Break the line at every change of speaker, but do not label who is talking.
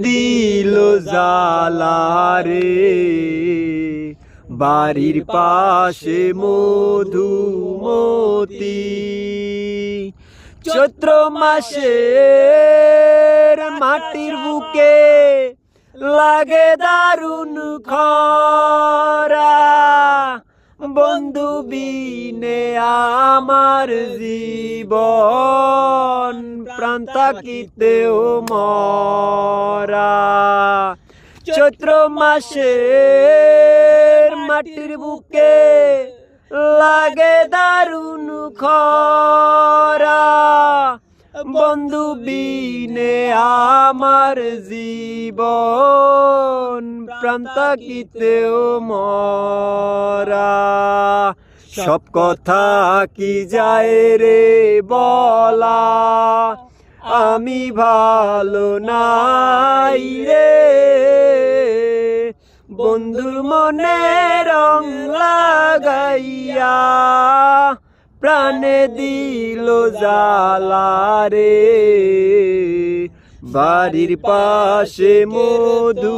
দিল জালারে বাড়ির পাশে মধুমতি চৈত্র মাসের মাটির বুকে লাগে দারুণ খরা বন্ধু বিনে আমার জীবন প্রাণ থাকিতেও মরা চৈত্র মাসের মাটির বুকে লাগে দারুণ খরা বন্ধু বিনে আমার জীবন প্রাণ থাকিতেও মরা সব কথা কি যায় রে বলা আমি ভালো নাই রে বন্ধুর মনে রং লাগাইয়া প্রাণে দিল জালারে বাড়ির পাশে মধুমতি।